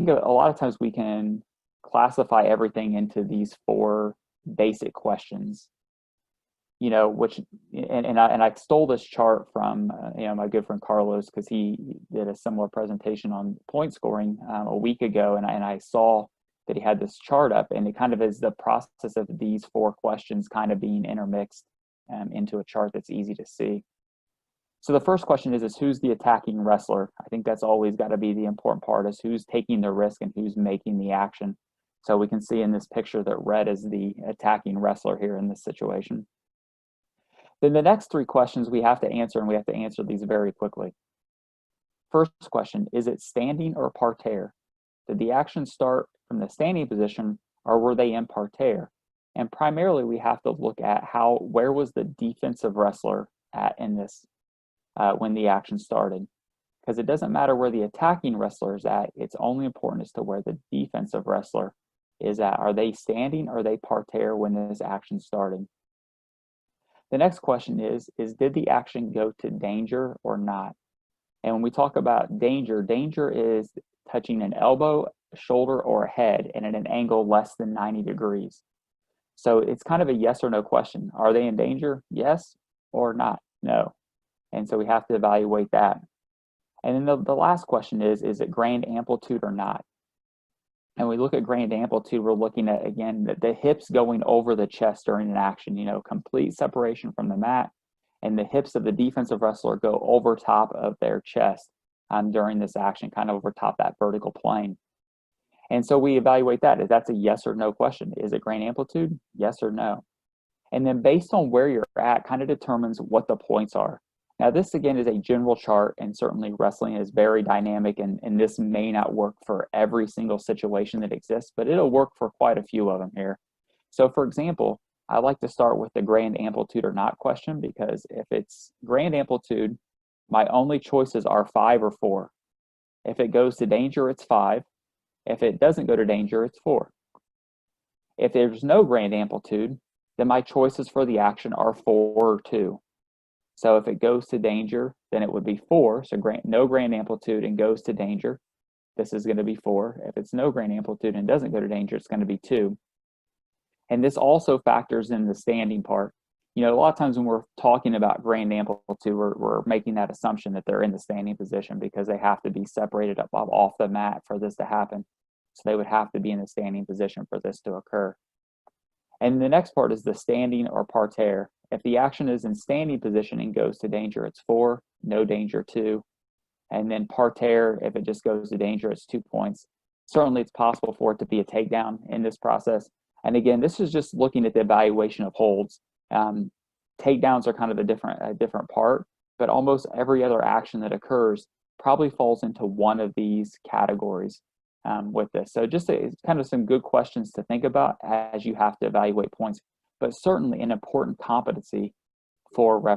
a lot of times we can classify everything into these four basic questions, you know, which and I stole this chart from you know, my good friend Carlos, because he did a similar presentation on point scoring a week ago, and I saw that he had this chart up, and it kind of is the process of these four questions kind of being intermixed into a chart that's easy to see. So the first question is who's the attacking wrestler? I think that's always got to be the important part, is who's taking the risk and who's making the action. So we can see in this picture that red is the attacking wrestler here in this situation. Then the next three questions we have to answer, and we have to answer these very quickly. First question, is it standing or parterre? Did the action start from the standing position, or were they in parterre? And primarily we have to look at where was the defensive wrestler at in this when the action started. Because it doesn't matter where the attacking wrestler is at, it's only important as to where the defensive wrestler is at. Are they standing or are they parterre when this action started? The next question is did the action go to danger or not? And when we talk about danger, danger is touching an elbow, a shoulder, or a head, and at an angle less than 90 degrees. So it's kind of a yes or no question. Are they in danger? Yes or not? No. And so we have to evaluate that. And then the last question is it grand amplitude or not? And we look at grand amplitude, we're looking at, again, the hips going over the chest during an action, you know, complete separation from the mat, and the hips of the defensive wrestler go over top of their chest during this action, kind of over top that vertical plane. And so we evaluate that. If that's a yes or no question. Is it grand amplitude? Yes or no? And then based on where you're at, kind of determines what the points are. Now, this again is a general chart, and certainly wrestling is very dynamic, and this may not work for every single situation that exists, but it'll work for quite a few of them here. So for example, I like to start with the grand amplitude or not question, because if it's grand amplitude, my only choices are 5 or 4. If it goes to danger, it's 5. If it doesn't go to danger, it's 4. If there's no grand amplitude, then my choices for the action are 4 or 2. So if it goes to danger, then it would be 4. So no grand amplitude and goes to danger, this is going to be 4. If it's no grand amplitude and doesn't go to danger, it's going to be 2. And this also factors in the standing part. You know, a lot of times when we're talking about grand amplitude, we're making that assumption that they're in the standing position, because they have to be separated up off the mat for this to happen. So they would have to be in the standing position for this to occur. And the next part is the standing or parterre. If the action is in standing position and goes to danger, it's 4, no danger, 2. And then parterre, if it just goes to danger, it's 2 points. Certainly it's possible for it to be a takedown in this process. And again, this is just looking at the evaluation of holds. Takedowns are kind of a different part, but almost every other action that occurs probably falls into one of these categories with this. So just kind of some good questions to think about as you have to evaluate points, but certainly an important competency for referees.